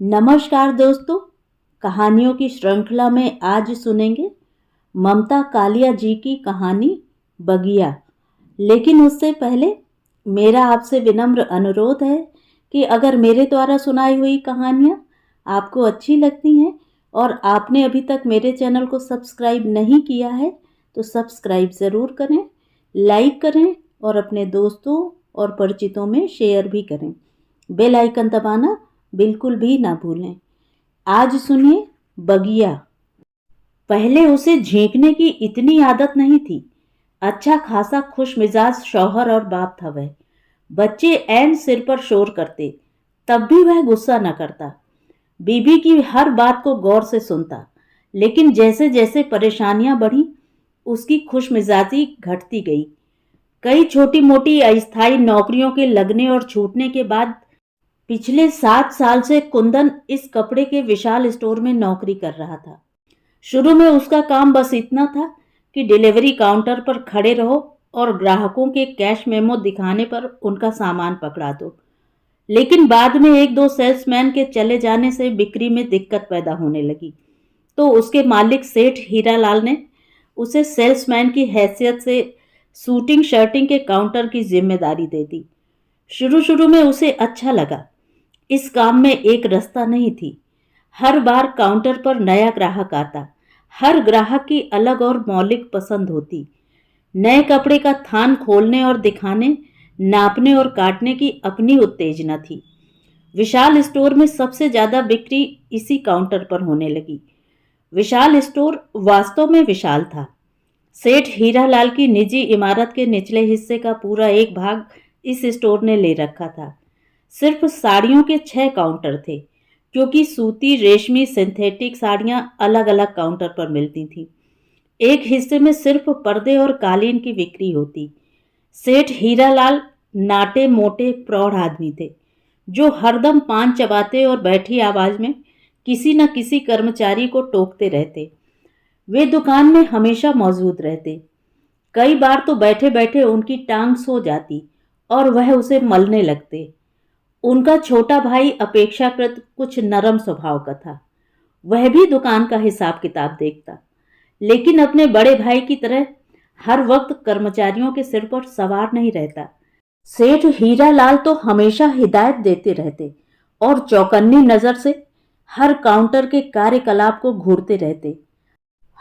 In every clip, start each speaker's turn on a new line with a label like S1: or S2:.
S1: नमस्कार दोस्तों, कहानियों की श्रृंखला में आज सुनेंगे ममता कालिया जी की कहानी बगिया। लेकिन उससे पहले मेरा आपसे विनम्र अनुरोध है कि अगर मेरे द्वारा सुनाई हुई कहानियाँ आपको अच्छी लगती हैं और आपने अभी तक मेरे चैनल को सब्सक्राइब नहीं किया है तो सब्सक्राइब ज़रूर करें, लाइक करें और अपने दोस्तों और परिचितों में शेयर भी करें। बेल आइकन दबाना बिल्कुल भी ना भूलें। आज सुनिए बगिया। पहले उसे झींकने की इतनी आदत नहीं थी। अच्छा खासा खुश मिजाज शौहर और बाप था वह। बच्चे ऐन सिर पर शोर करते तब भी वह गुस्सा न करता। बीबी की हर बात को गौर से सुनता। लेकिन जैसे जैसे परेशानियां बढ़ी उसकी खुश मिजाजी घटती गई। कई छोटी मोटी अस्थायी नौकरियों के लगने और छूटने के बाद पिछले 7 साल से कुंदन इस कपड़े के विशाल स्टोर में नौकरी कर रहा था। शुरू में उसका काम बस इतना था कि डिलीवरी काउंटर पर खड़े रहो और ग्राहकों के कैश मेमो दिखाने पर उनका सामान पकड़ा दो। लेकिन बाद में एक दो सेल्समैन के चले जाने से बिक्री में दिक्कत पैदा होने लगी। तो उसके मालिक सेठ हीरालाल ने उसे सेल्समैन की हैसियत से शूटिंग शर्टिंग के काउंटर की जिम्मेदारी दे दी। शुरू शुरू में उसे अच्छा लगा। इस काम में एक रास्ता नहीं थी। हर बार काउंटर पर नया ग्राहक आता। हर ग्राहक की अलग और मौलिक पसंद होती। नए कपड़े का थान खोलने और दिखाने, नापने और काटने की अपनी उत्तेजना थी। विशाल स्टोर में सबसे ज्यादा बिक्री इसी काउंटर पर होने लगी। विशाल स्टोर वास्तव में विशाल था। सेठ हीरालाल की निजी इमारत के निचले हिस्से का पूरा एक भाग इस स्टोर ने ले रखा था। सिर्फ साड़ियों के 6 काउंटर थे, क्योंकि सूती, रेशमी, सिंथेटिक साड़ियां अलग अलग काउंटर पर मिलती थीं। एक हिस्से में सिर्फ पर्दे और कालीन की बिक्री होती। सेठ हीरालाल नाटे मोटे प्रौढ़ आदमी थे, जो हरदम पान चबाते और बैठी आवाज में किसी न किसी कर्मचारी को टोकते रहते। वे दुकान में हमेशा मौजूद रहते। कई बार तो बैठे बैठे उनकी टांग सो जाती और वह उसे मलने लगते। उनका छोटा भाई अपेक्षाकृत कुछ नरम स्वभाव का था। वह भी दुकान का हिसाब किताब देखता, लेकिन अपने बड़े भाई की तरह हर वक्त कर्मचारियों के सिर पर सवार नहीं रहता। सेठ हीरालाल तो हमेशा हिदायत देते रहते और चौकन्नी नजर से हर काउंटर के कार्यकलाप को घूरते रहते।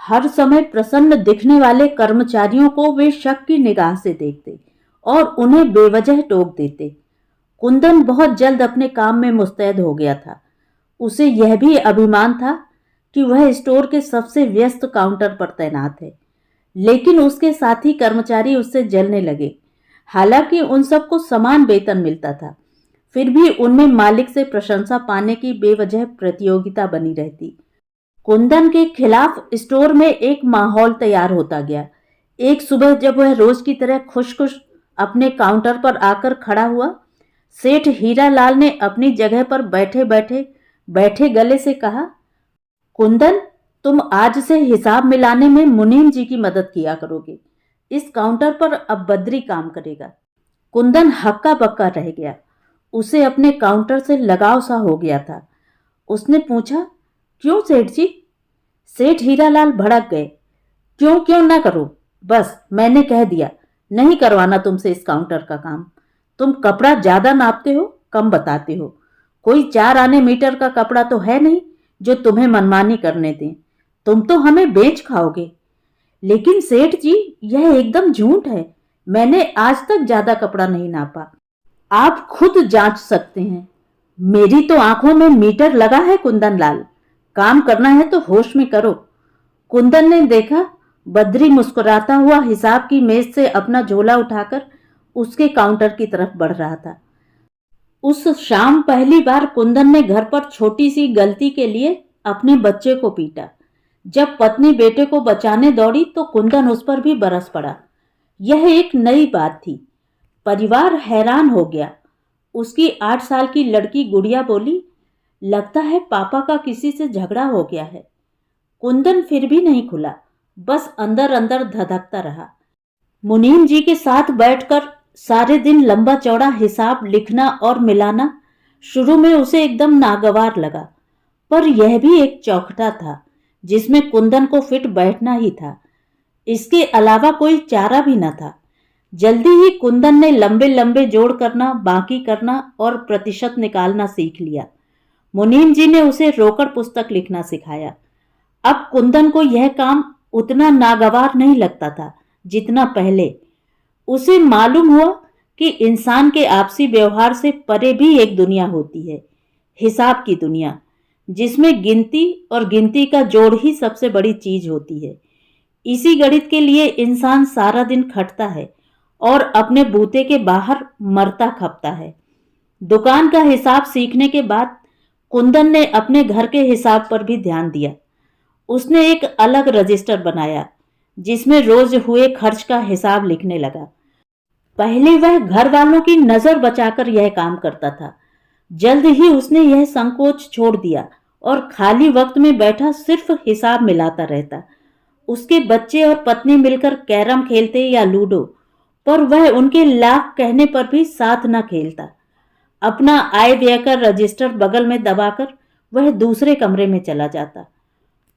S1: हर समय प्रसन्न दिखने वाले कर्मचारियों को वे शक की निगाह से देखते और उन्हें बेवजह टोक देते। कुंदन बहुत जल्द अपने काम में मुस्तैद हो गया था। उसे यह भी अभिमान था कि वह स्टोर के सबसे व्यस्त काउंटर पर तैनात है। लेकिन उसके साथी कर्मचारी उससे जलने लगे। हालांकि उन सबको समान वेतन मिलता था, फिर भी उनमें मालिक से प्रशंसा पाने की बेवजह प्रतियोगिता बनी रहती। कुंदन के खिलाफ स्टोर में एक माहौल तैयार होता गया। एक सुबह जब वह रोज की तरह खुश खुश अपने काउंटर पर आकर खड़ा हुआ, सेठ हीरालाल ने अपनी जगह पर बैठे गले से कहा, कुंदन, तुम आज से हिसाब मिलाने में मुनीम जी की मदद किया करोगे। इस काउंटर पर अब बद्री काम करेगा। कुंदन हक्का बक्का रह गया। उसे अपने काउंटर से लगाव सा हो गया था। उसने पूछा, क्यों सेठ जी? सेठ हीरालाल भड़क गए। क्यों क्यों ना करो, बस मैंने कह दिया, नहीं करवाना तुमसे इस काउंटर का काम। तुम कपड़ा ज्यादा नापते हो, कम बताते हो। कोई 4 आने मीटर का कपड़ा तो है नहीं जो तुम्हें मनमानी करने दें। तुम तो हमें बेच खाओगे। लेकिन सेठ जी, यह एकदम झूठ है। मैंने आज तक ज्यादा कपड़ा नहीं नापा। आप खुद जांच सकते हैं। मेरी तो आंखों में मीटर लगा है कुंदन लाल। काम करना है तो होश में करो। कुंदन ने देखा, बद्री मुस्कुराता हुआ हिसाब की मेज से अपना झोला उठाकर उसके काउंटर की तरफ बढ़ रहा था। उस शाम पहली बार कुंदन ने घर पर छोटी सी गलती के लिए अपने बच्चे को पीटा। जब पत्नी बेटे को बचाने दौड़ी तो कुंदन उस पर भी बरस पड़ा। यह एक नई बात थी। परिवार हैरान हो गया। उसकी 8 साल की लड़की गुड़िया बोली, लगता है पापा का किसी से झगड़ा हो गया है। कुंदन फिर भी नहीं खुला, बस अंदर अंदर धधकता रहा। मुनीम जी के साथ बैठकर सारे दिन लंबा चौड़ा हिसाब लिखना और मिलाना शुरू में उसे एकदम नागवार लगा, पर यह भी एक चौखटा था जिसमें कुंदन को फिट बैठना ही था। इसके अलावा कोई चारा भी न था। जल्दी ही कुंदन ने लंबे लंबे जोड़ करना, बाकी करना और प्रतिशत निकालना सीख लिया। मुनीम जी ने उसे रोकड़ पुस्तक लिखना सिखाया। अब कुंदन को यह काम उतना नागवार नहीं लगता था जितना पहले। उसे मालूम हुआ कि इंसान के आपसी व्यवहार से परे भी एक दुनिया होती है, हिसाब की दुनिया, जिसमें गिनती और गिनती का जोड़ ही सबसे बड़ी चीज होती है। इसी गणित के लिए इंसान सारा दिन खटता है और अपने बूते के बाहर मरता खपता है। दुकान का हिसाब सीखने के बाद कुंदन ने अपने घर के हिसाब पर भी ध्यान दिया। उसने एक अलग रजिस्टर बनाया जिसमें रोज हुए खर्च का हिसाब लिखने लगा। पहले वह घर वालों की नजर बचाकर यह काम करता था। जल्द ही उसने यह संकोच छोड़ दिया और खाली वक्त में बैठा सिर्फ हिसाब मिलाता रहता। उसके बच्चे और पत्नी मिलकर कैरम खेलते या लूडो, पर वह उनके लाख कहने पर भी साथ न खेलता। अपना आय व्यय का रजिस्टर बगल में दबाकर वह दूसरे कमरे में चला जाता।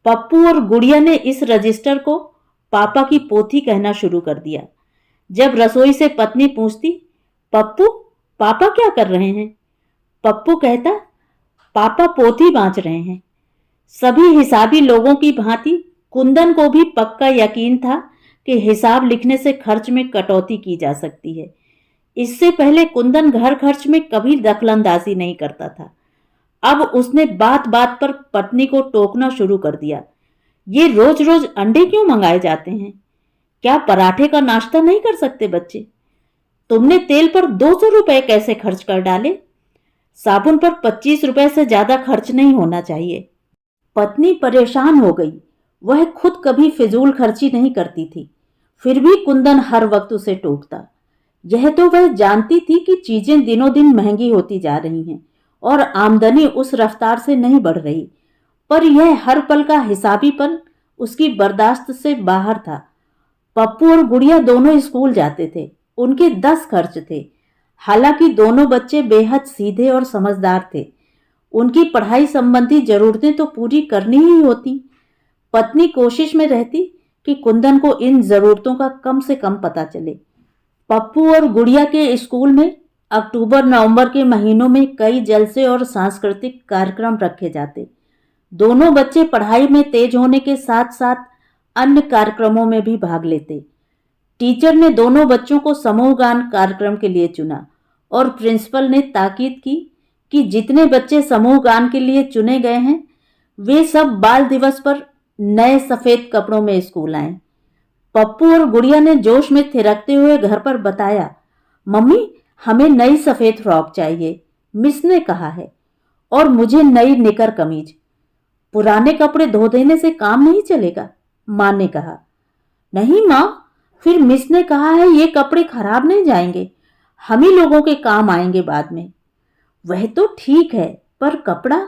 S1: पप्पू और गुड़िया ने इस रजिस्टर को पापा की पोथी कहना शुरू कर दिया। जब रसोई से पत्नी पूछती, पप्पू पापा क्या कर रहे हैं, पप्पू कहता, पापा पोथी बांच रहे हैं। सभी हिसाबी लोगों की भांति कुंदन को भी पक्का यकीन था कि हिसाब लिखने से खर्च में कटौती की जा सकती है। इससे पहले कुंदन घर खर्च में कभी दखलंदाजी नहीं करता था। अब उसने बात बात पर पत्नी को टोकना शुरू कर दिया। ये रोज रोज अंडे क्यों मंगाए जाते हैं? क्या पराठे का नाश्ता नहीं कर सकते बच्चे? तुमने तेल पर 200 रुपए कैसे खर्च कर डाले? साबुन पर 25 रुपए से ज्यादा खर्च नहीं होना चाहिए। पत्नी परेशान हो गई। वह खुद कभी फिजूल खर्ची नहीं करती थी, फिर भी कुंदन हर वक्त उसे टोकता। यह तो वह जानती थी कि चीजें दिनों दिन महंगी होती जा रही हैं और आमदनी उस रफ्तार से नहीं बढ़ रही, पर यह हर पल का हिसाबीपन उसकी बर्दाश्त से बाहर था। पप्पू और गुड़िया दोनों स्कूल जाते थे। उनके 10 खर्च थे। हालांकि दोनों बच्चे बेहद सीधे और समझदार थे। उनकी पढ़ाई संबंधी जरूरतें तो पूरी करनी ही होती। पत्नी कोशिश में रहती कि कुंदन को इन जरूरतों का कम से कम पता चले। पप्पू और गुड़िया के स्कूल में अक्टूबर नवंबर के महीनों में कई जलसे और सांस्कृतिक कार्यक्रम रखे जाते। दोनों बच्चे पढ़ाई में तेज होने के साथ साथ अन्य कार्यक्रमों में भी भाग लेते। टीचर ने दोनों बच्चों को समूह गान कार्यक्रम के लिए चुना और प्रिंसिपल ने ताकीद की कि जितने बच्चे समूह गान के लिए चुने गए हैं वे सब बाल दिवस पर नए सफेद कपड़ों में स्कूल आए। पप्पू और गुड़िया ने जोश में थिरकते हुए घर पर बताया, मम्मी हमें नई सफेद फ्रॉक चाहिए, मिस ने कहा है, और मुझे नई निकर कमीज। पुराने कपड़े धो देने से काम नहीं चलेगा, मां ने कहा। नहीं मां, फिर मिस ने कहा है ये कपड़े खराब नहीं जाएंगे, हम ही लोगों के काम आएंगे बाद में। वह तो ठीक है, पर कपड़ा?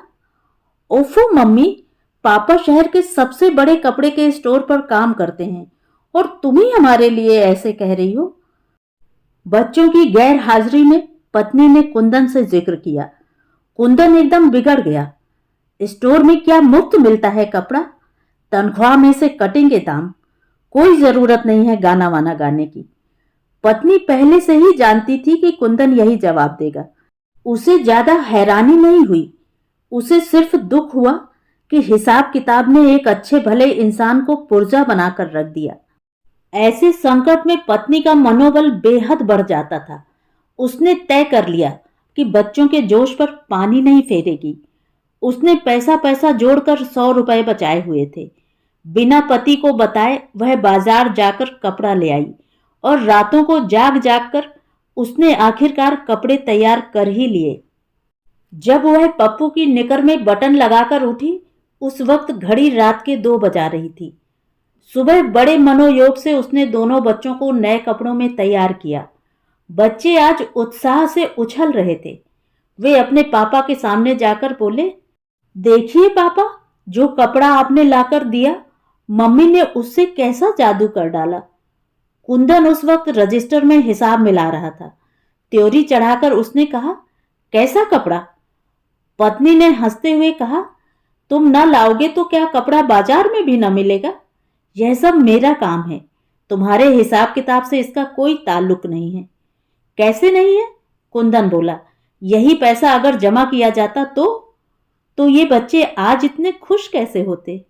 S1: ओफो मम्मी, पापा शहर के सबसे बड़े कपड़े के स्टोर पर काम करते हैं और तुम ही हमारे लिए ऐसे कह रही हो। बच्चों की गैर हाजिरी में पत्नी ने कुंदन से जिक्र किया। कुंदन एकदम बिगड़ गया। स्टोर में क्या मुफ्त मिलता है कपड़ा? तनख्वाह में से कटेंगे दाम। कोई जरूरत नहीं है गाना वाना गाने की। पत्नी पहले से ही जानती थी कि कुंदन यही जवाब देगा। उसे ज्यादा हैरानी नहीं हुई। उसे सिर्फ दुख हुआ कि हिसाब किताब ने एक अच्छे भले इंसान को पुर्जा बनाकर रख दिया। ऐसे संकट में पत्नी का मनोबल बेहद बढ़ जाता था। उसने तय कर लिया कि बच्चों के जोश पर पानी नहीं फेरेगी। उसने पैसा पैसा जोड़कर 100 रुपए बचाए हुए थे। बिना पति को बताए वह बाजार जाकर कपड़ा ले आई और रातों को जाग जाग कर उसने आखिरकार कपड़े तैयार कर ही लिए। जब वह पप्पू की निकर में बटन लगाकर उठी, उस वक्त घड़ी रात के 2 बजा रही थी। सुबह बड़े मनोयोग से उसने दोनों बच्चों को नए कपड़ों में तैयार किया। बच्चे आज उत्साह से उछल रहे थे। वे अपने पापा के सामने जाकर बोले, देखिए पापा, जो कपड़ा आपने लाकर दिया, मम्मी ने उससे कैसा जादू कर डाला। कुंदन उस वक्त रजिस्टर में हिसाब मिला रहा था। त्योरी चढ़ाकर उसने कहा, कैसा कपड़ा? पत्नी ने हंसते हुए कहा, तुम न लाओगे तो क्या कपड़ा बाजार में भी न मिलेगा? यह सब मेरा काम है, तुम्हारे हिसाब किताब से इसका कोई ताल्लुक नहीं है। कैसे नहीं है? कुंदन बोला, यही पैसा अगर जमा किया जाता तो ये बच्चे आज इतने खुश कैसे होते?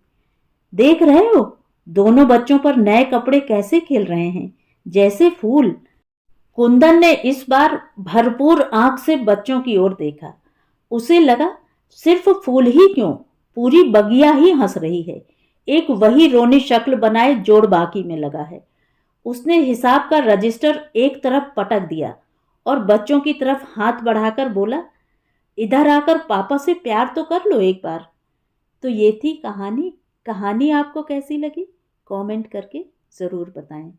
S1: देख रहे हो, दोनों बच्चों पर नए कपड़े कैसे खिल रहे हैं, जैसे फूल। कुंदन ने इस बार भरपूर आंख से बच्चों की ओर देखा। उसे लगा सिर्फ फूल ही क्यों, पूरी बगिया ही हंस रही है। एक वही रोनी शक्ल बनाए जोड़ बाकी में लगा है। उसने हिसाब का रजिस्टर एक तरफ पटक दिया और बच्चों की तरफ हाथ बढ़ाकर बोला, इधर आकर पापा से प्यार तो कर लो एक बार। तो ये थी कहानी। कहानी आपको कैसी लगी? कमेंट करके ज़रूर बताएं।